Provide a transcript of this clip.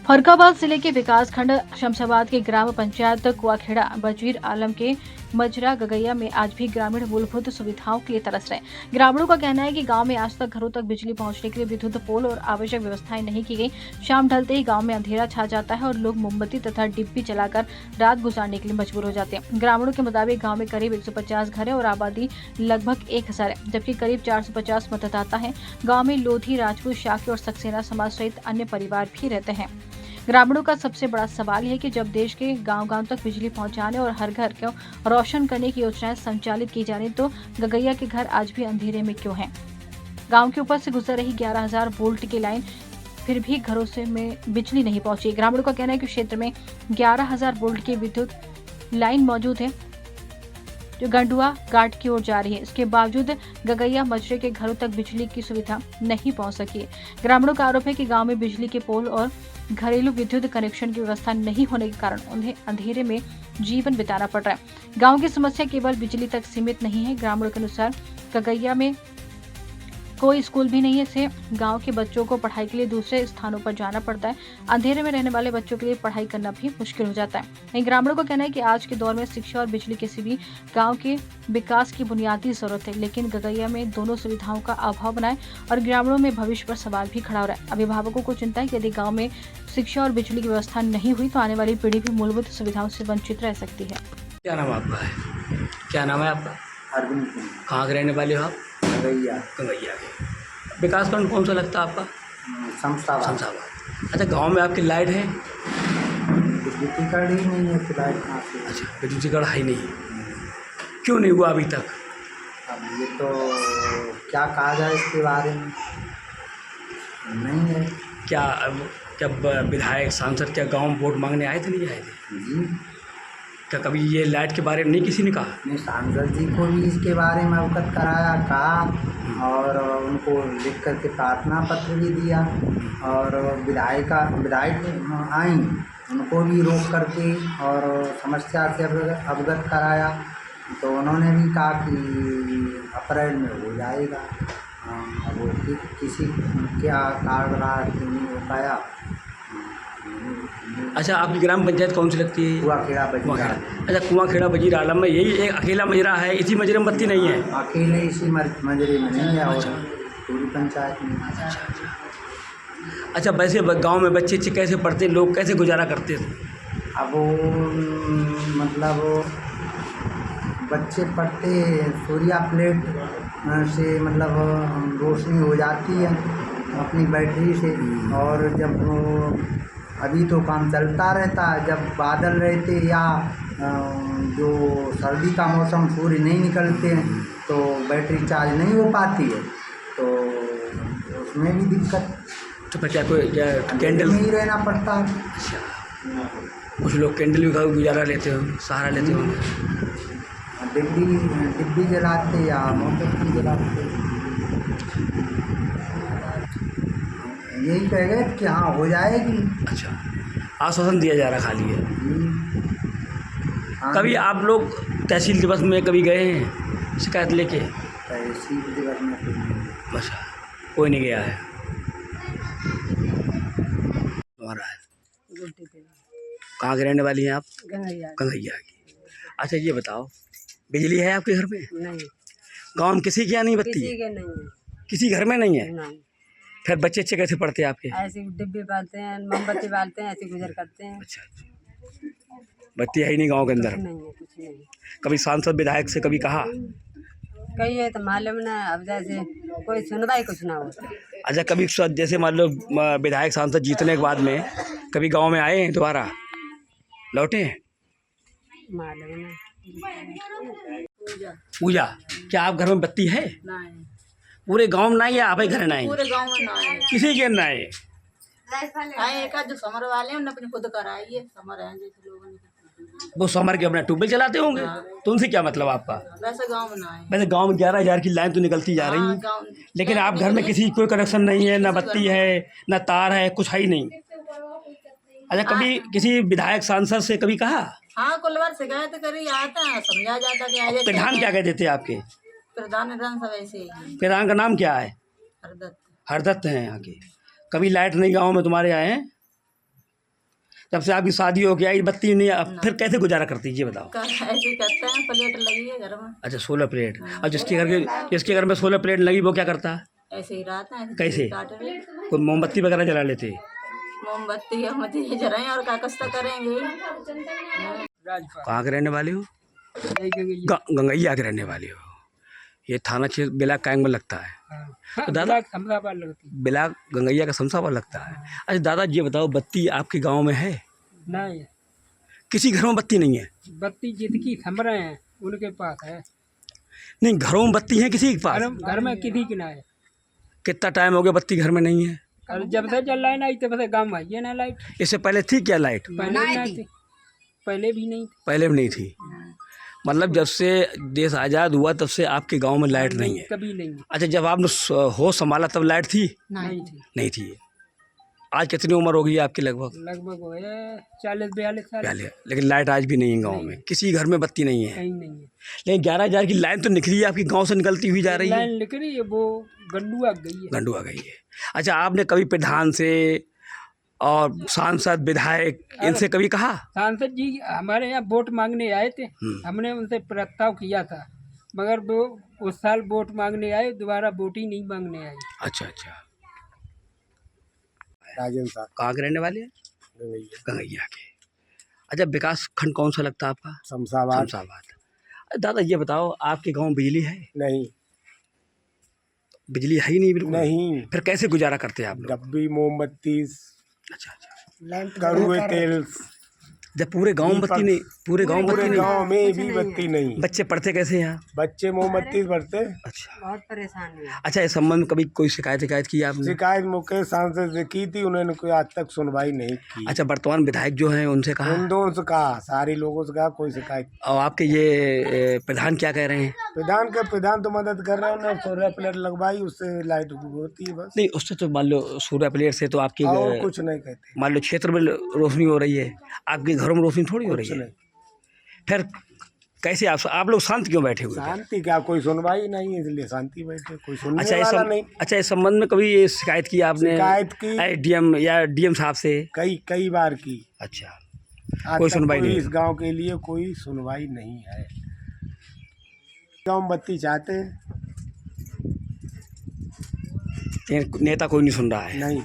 फर्रुखाबाद जिले के विकासखंड शमशाबाद के ग्राम पंचायत कुआखेड़ा बजीर आलम के मजरा गगैया में आज भी ग्रामीण मूलभूत सुविधाओं के लिए तरस रहे। ग्रामीणों का कहना है कि गांव में आज तक घरों तक बिजली पहुंचने के लिए विद्युत पोल और आवश्यक व्यवस्थाएं नहीं की गई। शाम ढलते ही गांव में अंधेरा छा जाता है और लोग मोमबत्ती तथा डिब्बी जलाकर रात गुजारने के लिए मजबूर हो जाते हैं। ग्रामीणों के मुताबिक गाँव में करीब 150 घर है और आबादी लगभग 1000 है, जबकि करीब 450 मतदाता है। गाँव में लोधी, राजपूत, शाक्य और सक्सेना समाज सहित अन्य परिवार भी रहते हैं। ग्रामीणों का सबसे बड़ा सवाल है कि जब देश के गांव-गांव तक बिजली पहुंचाने और हर घर को रोशन करने की योजनाएं संचालित की जा रही तो गगैया के घर आज भी अंधेरे में क्यों हैं? गांव के ऊपर से गुजर रही 11000 वोल्ट की लाइन फिर भी घरों से में बिजली नहीं पहुंची। ग्रामीणों का कहना है कि क्षेत्र में 11000 वोल्ट की विद्युत लाइन मौजूद है जो गंडुआ घाट की ओर जा रही है। इसके बावजूद गगैया मजरे के घरों तक बिजली की सुविधा नहीं पहुंच सकी है। ग्रामीणों का आरोप है कि गांव में बिजली के पोल और घरेलू विद्युत कनेक्शन की व्यवस्था नहीं होने के कारण उन्हें अंधेरे में जीवन बिताना पड़ रहा है। गांव की समस्या केवल बिजली तक सीमित नहीं है। ग्रामीणों के अनुसार गगैया में कोई स्कूल भी नहीं है, इससे गांव के बच्चों को पढ़ाई के लिए दूसरे स्थानों पर जाना पड़ता है। अंधेरे में रहने वाले बच्चों के लिए पढ़ाई करना भी मुश्किल हो जाता है। वहीं ग्रामीणों का कहना है कि आज के दौर में शिक्षा और बिजली किसी भी गांव के विकास की बुनियादी जरूरत है, लेकिन गगैया में दोनों सुविधाओं का अभाव बनाए और ग्रामीणों में भविष्य पर सवाल भी खड़ा हो रहा है। अभिभावकों को चिंता है कि यदि गाँव में शिक्षा और बिजली की व्यवस्था नहीं हुई तो आने वाली पीढ़ी भी मूलभूत सुविधाओं से वंचित रह सकती है। क्या नाम आपका है? क्या नाम है आपका? अरविंद सिंह, कहाँ के रहने वाले हो आप? गगैया, गंगैया के। विकासखंड कौन सा लगता है आपका? शमशाबाद। शमशाबाद। अच्छा, गांव में आपकी लाइट है? बिजली कार्ड ही नहीं है तो लाइट कहाँ से? अच्छा, बिजली कार्ड है नहीं। क्यों नहीं हुआ अभी तक? अब ये तो क्या कहा जाए इसके बारे में, नहीं है। क्या विधायक सांसद क्या गांव में वोट मांगने आए थे, नहीं आए थे? जी, क्या कभी ये लाइट के बारे में नहीं किसी ने कहा? ने सांसद जी को भी इसके बारे में अवगत कराया, कहा और उनको लिख करके प्रार्थना पत्र भी दिया और विधायक आई, उनको भी रोक करके और समस्या से अवगत कराया तो उन्होंने भी कहा कि अप्रैल में हो जाएगा। अब वो किसी क्या कार्ड रहा कि नहीं हो पाया। अच्छा, आपकी ग्राम पंचायत कौन सी लगती है? कुआखेड़ा बजीर। अच्छा, कुआखेड़ा बजीर आलम में यही एक अकेला मजरा है? इसी मजरे में बत्ती नहीं है? अकेले इसी मजरे में नहीं है और पूरी पंचायत में। अच्छा, वैसे गांव में बच्चे कैसे पढ़ते, लोग कैसे गुजारा करते थे? अब वो मतलब बच्चे पढ़ते सूर्या प्लेट से मतलब रोशनी हो जाती है अपनी बैटरी से, और जब अभी तो काम चलता रहता है, जब बादल रहते या जो सर्दी का मौसम सूर्य नहीं निकलते हैं तो बैटरी चार्ज नहीं हो पाती है, तो उसमें भी दिक्कत। तो फिर क्या कैंडल में ही रहना पड़ता है। अच्छा, कुछ लोग कैंडल भी गुजारा लेते हो, सहारा लेते हो? डिब्बी जलाते या मोमबत्ती जलाते, यही कह गए कि हाँ हो जाएगी। अच्छा, आश्वासन दिया जा रहा खाली है। हाँ, कभी आप लोग तहसील दिवस में कभी गए हैं शिकायत लेके? तहसील दिवस में तो नहीं। अच्छा, कोई नहीं गया है। हमारा है। कहाँ के रहने वाली हैं आप? गंगैया की। अच्छा, ये बताओ, बिजली है आपके घर में? नहीं, गाँव में किसी के यहाँ नहीं बत्ती? किसी के नहीं है। किसी घर में नहीं है? नहीं, फिर बच्चे अच्छे कैसे पढ़ते हैं आपके? ऐसे डिब्बे बालते हैं, मोमबत्ती बालते हैं, ऐसे गुजर करते हैं। अच्छा, बत्ती है ही नहीं गांव के अंदर? कुछ नहीं है, कुछ नहीं। कभी सांसद विधायक से कभी कहा? कही है तो मालूम ना, अब जैसे कोई सुनता ही कुछ ना होता। अच्छा, कभी जैसे मान लो विधायक सांसद जीतने के बाद में कभी गांव में आए हैं, दोबारा लौटे हैं? मालूम ना। पूजा, क्या आप घर में बत्ती है? नहीं, पूरे गांव में नहीं है? आप ही घर ना है? पूरे गांव में ना है। किसी के ना है? एक जो समर वाले हैं उन्होंने अपनी खुद कराई है। समर हैं जैसे लोगों ने, वो समर के अपना ट्यूबवेल चलाते होंगे, तो उनसे क्या मतलब आपका? वैसे गांव में ना है। वैसे गांव में 11000 की लाइन तो निकलती जा रही हाँ, है, गाँव लेकिन आप घर में किसी कोई कनेक्शन नहीं है, ना बत्ती है, ना तार है, कुछ है ही नहीं। अच्छा, कभी किसी विधायक सांसद से कभी कहा? हाँ, कुल बार शिकायत करी, आता है, समझा जाता कि आइए। प्रधान क्या कहते थे आपके? प्रधान सब ऐसे ही हैं। प्रधान का नाम क्या है? हरदत्त। हरदत्त हैं यहाँ के। कभी लाइट नहीं गाँव में तुम्हारे आए हैं? जब से आपकी शादी हो गई बत्ती नहीं, अब फिर कैसे गुजारा करती है ये बताओ। ऐसे ही करते हैं, प्लेट लगी है घर में। अच्छा 16 प्लेट। और जिसके घर में 16 प्लेट लगी वो क्या करता है? ऐसे ही रहते हैं, कैसे? काट रहे। कोई मोमबत्ती वगैरह जला लेते? मोमबत्ती हम जलाएं और काकस्ता करेंगे। कहाँ के रहने वाले हो? गंगैया के रहने वाले हो। ये थाना क्षेत्र बिलाक कैंग में लगता है। तो दादा बिलाक गंगैया का शमशाबाद लगता है। अच्छा दादा ये बताओ, बत्ती आपके गांव में है? नहीं, किसी घर में बत्ती नहीं है? बत्ती जितकी थम रहे हैं उनके पास है। नहीं, घरों में बत्ती है किसी के पास? घर में किसी की ना है। कितना टाइम हो गया बत्ती घर में नहीं है? और जब से जल लाइन आई तब से गाँव में आई है ना लाइट। इससे पहले थी क्या लाइट? पहले भी नहीं थी। पहले भी नहीं थी। पहले भी नहीं थी। मतलब जब से देश आज़ाद हुआ तब से आपके गांव में लाइट नहीं है? कभी नहीं। अच्छा, जब आपने होश संभाला तब लाइट थी? नहीं थी। नहीं थी। आज कितनी उम्र हो गई है आपकी? लगभग वो है 40-42 साल। पहले। लेकिन लाइट आज भी नहीं है गांव में, किसी घर में बत्ती नहीं है। कहीं नहीं है। लेकिन 11,000 की लाइन तो निकली है आपकी गांव से, निकलती हुई जा रही है। लाइन निकली है, वो गंडू आ गई है। गंडू आ गई है। अच्छा, आपने कभी प्रधान से और सांसद विधायक इनसे कभी कहा? सांसद जी हमारे यहाँ वोट मांगने आए थे, हमने उनसे प्रस्ताव किया था, मगर वो उस साल वोट मांगने आए, दोबारा वोट ही नहीं मांगने आए। अच्छा अच्छा। राजेंद्र साहब कहाँ के रहने वाले हैं? गंगैया के। अच्छा, विकास खंड कौन सा लगता है आपका? शमशाबाद। शमशाबाद। दादा ये बताओ, आपके गांव बिजली है? नहीं, बिजली है ही नहीं बिल्कुल? नहीं। फिर कैसे गुजारा करते हैं आप लोग? डब्बी, मोमबत्ती, अच्छा अच्छा। कड़ुए तेल। जब पूरे गांव में बत्ती नहीं, पूरे गांव में पूरे बत्ती नहीं, गांव में भी बत्ती नहीं। बच्चे पढ़ते कैसे हैं यहाँ? बच्चे मोमबत्ती पढ़ते। अच्छा बहुत परेशान हुए। अच्छा, इस संबंध में कभी कोई शिकायत की आपने? शिकायत मुकेश सांसद से की थी, उन्होंने कोई आज तक सुनवाई नहीं की। अच्छा, वर्तमान विधायक जो हैं उनसे कहा? उन दोनों से कहा, सारे लोगों से कहा, कोई शिकायत। और आपके ये प्रधान क्या कह रहे हैं? प्रधान तो मदद कर रहे हैं, उन्होंने सोलर प्लेट लगवाई, उससे लाइट होती है बस। नहीं, उससे तो मान लो सूर्य प्लेट से तो आपकी और कुछ नहीं कहते। मान लो क्षेत्र में रोशनी हो रही है, आपके घरों में रोशनी थोड़ी हो रही है। फिर कैसे आप लोग शांत क्यों बैठे हुए? शांति क्या, कोई सुनवाई नहीं, इसलिए शांति बैठे, कोई सुनने अच्छा, वाला नहीं। अच्छा, इस संबंध में कभी ये शिकायत की आपने? शिकायत की डीएम या डीएम साहब से? कई बार की। अच्छा, आज कोई तक सुनवाई नहीं? इस गांव के लिए कोई सुनवाई नहीं है। गांव में बत्ती चाहते हैं, नेता कोई नहीं सुन रहा है? नहीं।